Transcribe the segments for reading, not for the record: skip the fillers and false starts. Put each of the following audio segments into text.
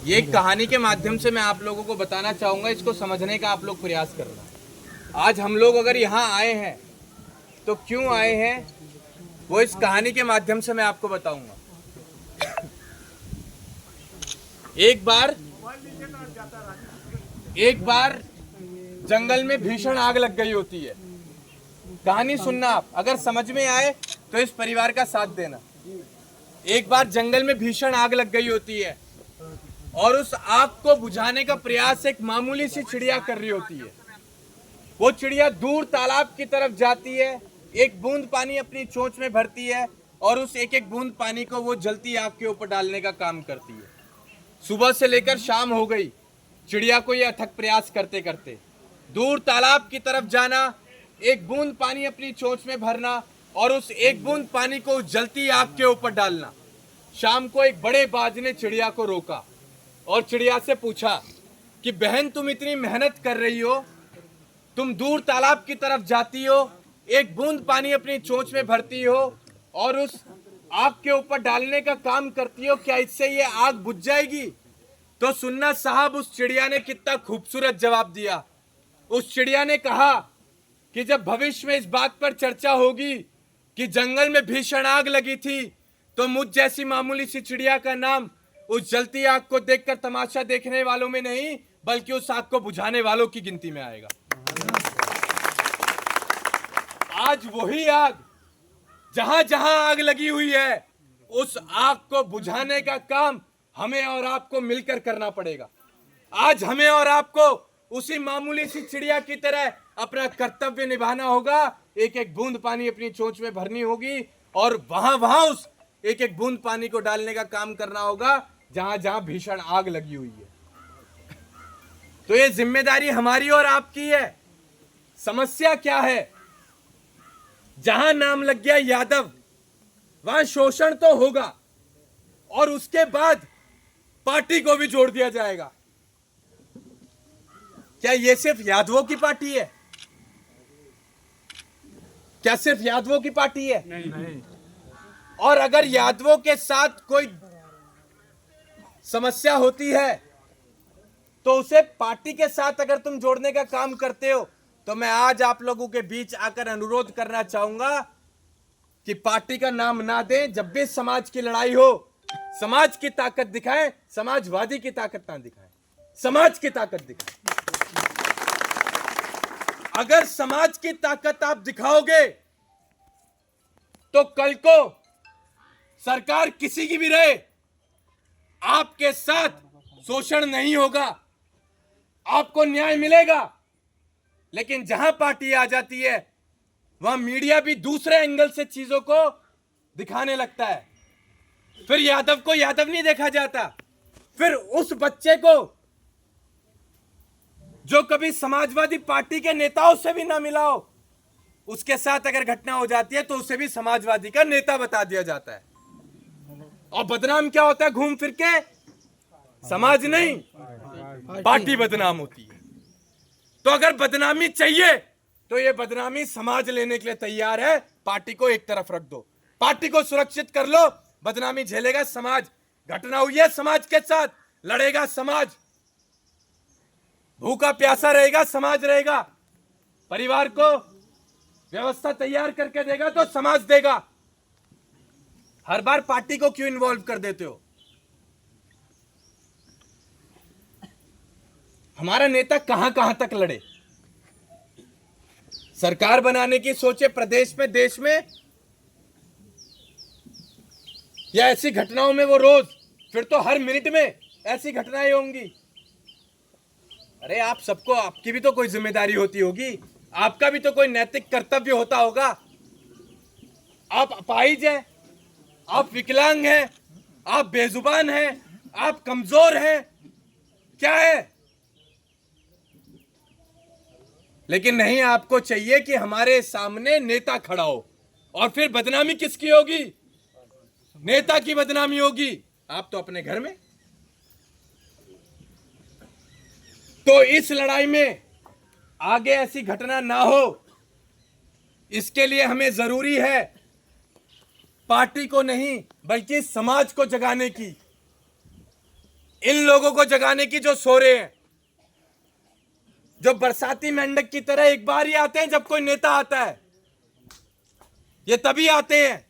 ये एक कहानी के माध्यम से मैं आप लोगों को बताना चाहूंगा, इसको समझने का आप लोग प्रयास करना। आज हम लोग अगर यहाँ आए हैं तो क्यों आए हैं, वो इस कहानी के माध्यम से मैं आपको बताऊंगा। एक बार जंगल में भीषण आग लग गई होती है। कहानी सुनना आप, अगर समझ में आए तो इस परिवार का साथ देना। एक बार जंगल में भीषण आग लग गई होती है और उस आग को बुझाने का प्रयास एक मामूली सी चिड़िया कर रही होती है। वो चिड़िया दूर तालाब की तरफ जाती है, एक बूंद पानी अपनी चोंच में भरती है और उस एक एक बूंद पानी को वो जलती आग के ऊपर डालने का काम करती है। सुबह से लेकर शाम हो गई, चिड़िया को ये अथक प्रयास करते करते दूर तालाब की तरफ जाना, एक बूंद पानी अपनी चोंच में भरना और उस एक बूंद पानी को जलती आग के ऊपर डालना। शाम को एक बड़े बाज ने चिड़िया को रोका और चिड़िया से पूछा कि बहन, तुम इतनी मेहनत कर रही हो, तुम दूर तालाब की तरफ जाती हो, एक बूंद पानी अपनी चोंच में भरती हो और उस आग के ऊपर डालने का काम करती हो, क्या इससे ये आग बुझ जाएगी? तो सुनना साहब, उस चिड़िया ने कितना खूबसूरत जवाब दिया। उस चिड़िया ने कहा कि जब भविष्य में इस बात पर चर्चा होगी कि जंगल में भीषण आग लगी थी, तो मुझ जैसी मामूली सी चिड़िया का नाम उस जलती आग को देखकर तमाशा देखने वालों में नहीं, बल्कि उस आग को बुझाने वालों की गिनती में आएगा। आज वही आग, जहां जहां आग लगी हुई है, उस आग को बुझाने का काम हमें और आपको मिलकर करना पड़ेगा। आज हमें और आपको उसी मामूली सी चिड़िया की तरह अपना कर्तव्य निभाना होगा। एक एक बूंद पानी अपनी चोंच में भरनी होगी और वहां वहां उस एक एक बूंद पानी को डालने का काम करना होगा जहां जहां भीषण आग लगी हुई है। तो ये जिम्मेदारी हमारी और आपकी है। समस्या क्या है? जहां नाम लग गया यादव, वहां शोषण तो होगा और उसके बाद पार्टी को भी जोड़ दिया जाएगा। क्या ये सिर्फ यादवों की पार्टी है? क्या सिर्फ यादवों की पार्टी है? नहीं। और अगर यादवों के साथ कोई समस्या होती है तो उसे पार्टी के साथ अगर तुम जोड़ने का काम करते हो, तो मैं आज आप लोगों के बीच आकर अनुरोध करना चाहूंगा कि पार्टी का नाम ना दें। जब भी समाज की लड़ाई हो, समाज की ताकत दिखाएं, समाजवादी की ताकत ना दिखाएं, समाज की ताकत दिखाएं। अगर समाज की ताकत आप दिखाओगे तो कल को सरकार किसी की भी रहे, आपके साथ शोषण नहीं होगा, आपको न्याय मिलेगा। लेकिन जहां पार्टी आ जाती है, वहां मीडिया भी दूसरे एंगल से चीजों को दिखाने लगता है। फिर यादव को यादव नहीं देखा जाता, फिर उस बच्चे को जो कभी समाजवादी पार्टी के नेताओं से भी ना मिला हो, उसके साथ अगर घटना हो जाती है तो उसे भी समाजवादी का नेता बता दिया जाता है। और बदनाम क्या होता है? घूम फिर के समाज नहीं, पार्टी बदनाम होती है। तो अगर बदनामी चाहिए तो ये बदनामी समाज लेने के लिए तैयार है। पार्टी को एक तरफ रख दो, पार्टी को सुरक्षित कर लो, बदनामी झेलेगा समाज। घटना हुई है, समाज के साथ लड़ेगा समाज, भूखा प्यासा रहेगा समाज रहेगा, परिवार को व्यवस्था तैयार करके देगा तो समाज देगा। हर बार पार्टी को क्यों इन्वॉल्व कर देते हो? हमारा नेता कहां कहां तक लड़े, सरकार बनाने की सोचे प्रदेश में, देश में, या ऐसी घटनाओं में वो रोज, फिर तो हर मिनट में ऐसी घटनाएं होंगी। अरे आप सबको, आपकी भी तो कोई जिम्मेदारी होती होगी, आपका भी तो कोई नैतिक कर्तव्य होता होगा। आप अपाहिज हैं, आप विकलांग हैं, आप बेजुबान हैं, आप कमजोर हैं, क्या है? लेकिन नहीं, आपको चाहिए कि हमारे सामने नेता खड़ा हो। और फिर बदनामी किसकी होगी? नेता की बदनामी होगी। आप तो अपने घर में। तो इस लड़ाई में आगे ऐसी घटना ना हो, इसके लिए हमें जरूरी है पार्टी को नहीं बल्कि समाज को जगाने की। इन लोगों को जगाने की जो सो रहे हैं, जो बरसाती मेंढक की तरह एक बार ही आते हैं जब कोई नेता आता है, ये तभी आते हैं।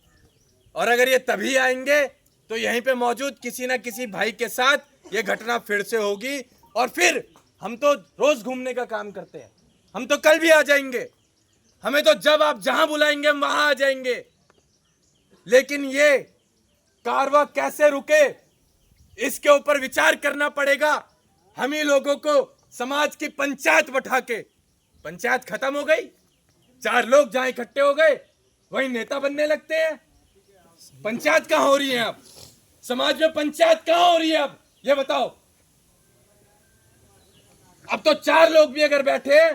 और अगर ये तभी आएंगे तो यहीं पे मौजूद किसी ना किसी भाई के साथ ये घटना फिर से होगी। और फिर हम तो रोज घूमने का काम करते हैं, हम तो कल भी आ जाएंगे, हमें तो जब आप जहां बुलाएंगे हम वहां आ जाएंगे। लेकिन ये कारवां कैसे रुके, इसके ऊपर विचार करना पड़ेगा। हम ही लोगों को समाज की पंचायत बैठा के, पंचायत खत्म हो गई, 4 लोग जहां इकट्ठे हो गए वही नेता बनने लगते हैं। पंचायत कहां हो रही है अब? समाज में पंचायत कहां हो रही है अब? ये बताओ। अब तो 4 लोग भी अगर बैठे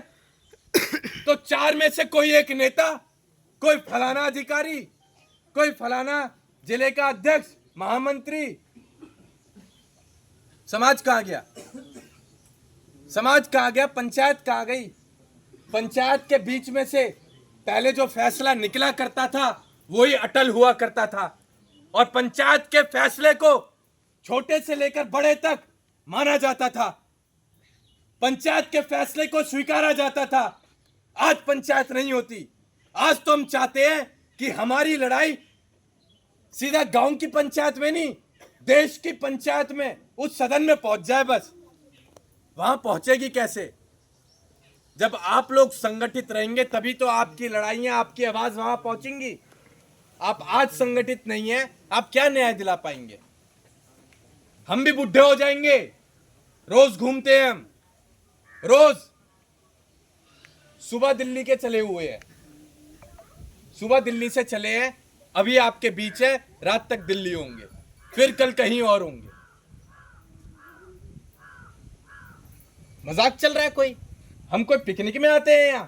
तो 4 में से कोई एक नेता, कोई फलाना अधिकारी, कोई फलाना जिले का अध्यक्ष, महामंत्री। समाज कहां गया? समाज कहां गया? पंचायत कहां गई? पंचायत के बीच में से पहले जो फैसला निकला करता था वही अटल हुआ करता था, और पंचायत के फैसले को छोटे से लेकर बड़े तक माना जाता था, पंचायत के फैसले को स्वीकारा जाता था। आज पंचायत नहीं होती। आज तो हम चाहते हैं कि हमारी लड़ाई सीधा गांव की पंचायत में नहीं, देश की पंचायत में, उस सदन में पहुंच जाए। बस वहां पहुंचेगी कैसे? जब आप लोग संगठित रहेंगे तभी तो आपकी लड़ाइयां, आपकी आवाज वहां पहुंचेंगी। आप आज संगठित नहीं है, आप क्या न्याय दिला पाएंगे? हम भी बुढ़े हो जाएंगे। रोज घूमते हैं हम, रोज सुबह दिल्ली के चले हुए हैं, सुबह दिल्ली से चले हैं, अभी आपके बीच है, रात तक दिल्ली होंगे, फिर कल कहीं और होंगे। मजाक चल रहा है कोई? हम कोई पिकनिक में आते हैं यहां?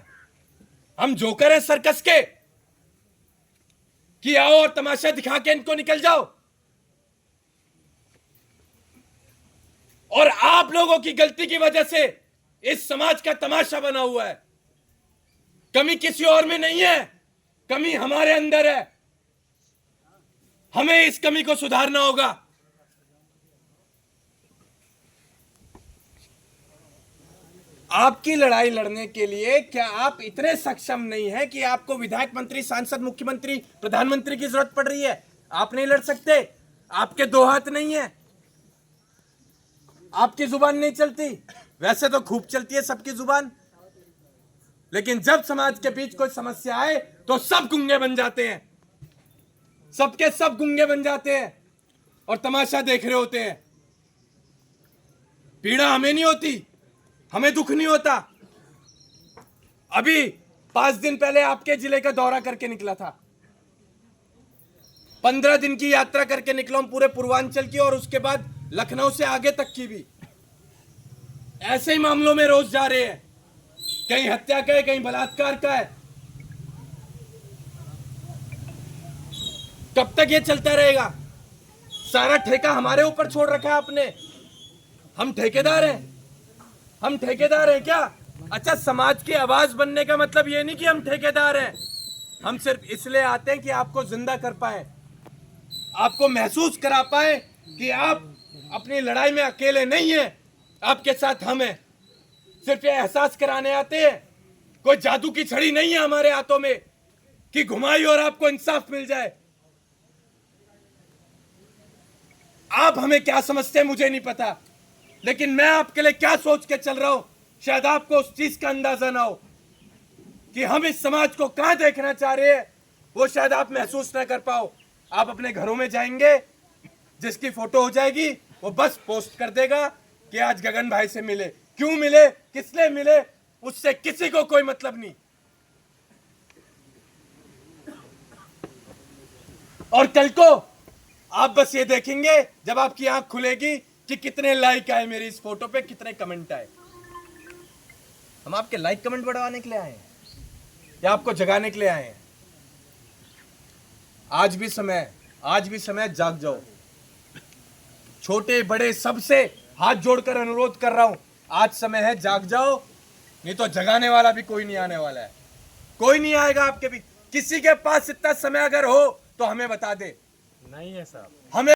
हम जोकर हैं सर्कस के कि आओ और तमाशा दिखा के इनको निकल जाओ? और आप लोगों की गलती की वजह से इस समाज का तमाशा बना हुआ है। कमी किसी और में नहीं है, कमी हमारे अंदर है। हमें इस कमी को सुधारना होगा। आपकी लड़ाई लड़ने के लिए क्या आप इतने सक्षम नहीं हैं कि आपको विधायक, मंत्री, सांसद, मुख्यमंत्री, प्रधानमंत्री की जरूरत पड़ रही है? आप नहीं लड़ सकते? आपके 2 हाथ नहीं है? आपकी जुबान नहीं चलती? वैसे तो खूब चलती है सबकी जुबान, लेकिन जब समाज के बीच कोई समस्या आए तो सब गूंगे बन जाते हैं, सबके सब गूंगे बन जाते हैं और तमाशा देख रहे होते हैं। पीड़ा हमें नहीं होती, हमें दुख नहीं होता। अभी 5 दिन पहले आपके जिले का दौरा करके निकला था, 15 दिन की यात्रा करके निकला हूं पूरे पूर्वांचल की, और उसके बाद लखनऊ से आगे तक की भी। ऐसे ही मामलों में रोज जा रहे हैं, कहीं हत्या का है, कहीं बलात्कार का है। कब तक ये चलता रहेगा? सारा ठेका हमारे ऊपर छोड़ रखा है आपने। हम ठेकेदार हैं? हम ठेकेदार हैं क्या? अच्छा, समाज की आवाज बनने का मतलब ये नहीं कि हम ठेकेदार हैं। हम सिर्फ इसलिए आते हैं कि आपको जिंदा कर पाए, आपको महसूस करा पाए कि आप अपनी लड़ाई में अकेले नहीं हैं, आपके साथ हम हैं। सिर्फ ये एहसास कराने आते हैं। कोई जादू की छड़ी नहीं है हमारे हाथों में कि घुमाई और आपको इंसाफ मिल जाए। आप हमें क्या समझते हैं मुझे नहीं पता, लेकिन मैं आपके लिए क्या सोच के चल रहा हूं शायद आपको उस चीज का अंदाजा ना हो कि हम इस समाज को कहां देखना चाह रहे हैं, वो शायद आप महसूस ना कर पाओ। आप अपने घरों में जाएंगे, जिसकी फोटो हो जाएगी वो बस पोस्ट कर देगा कि आज गगन भाई से मिले। क्यों मिले, किस लिए मिले, उससे किसी को कोई मतलब नहीं। और कल को आप बस ये देखेंगे जब आपकी आंख खुलेगी कि कितने लाइक आए मेरी इस फोटो पे, कितने कमेंट आए। हम आपके लाइक कमेंट बढ़वाने के लिए आए हैं या आपको जगाने के लिए आए हैं? आज भी समय, जाग जाओ। छोटे बड़े सबसे हाथ जोड़कर अनुरोध कर रहा हूं, आज समय है, जाग जाओ, नहीं तो जगाने वाला भी कोई नहीं आने वाला है। कोई नहीं आएगा आपके भी। किसी के पास इतना समय अगर हो तो हमें बता दे। नहीं है साहब।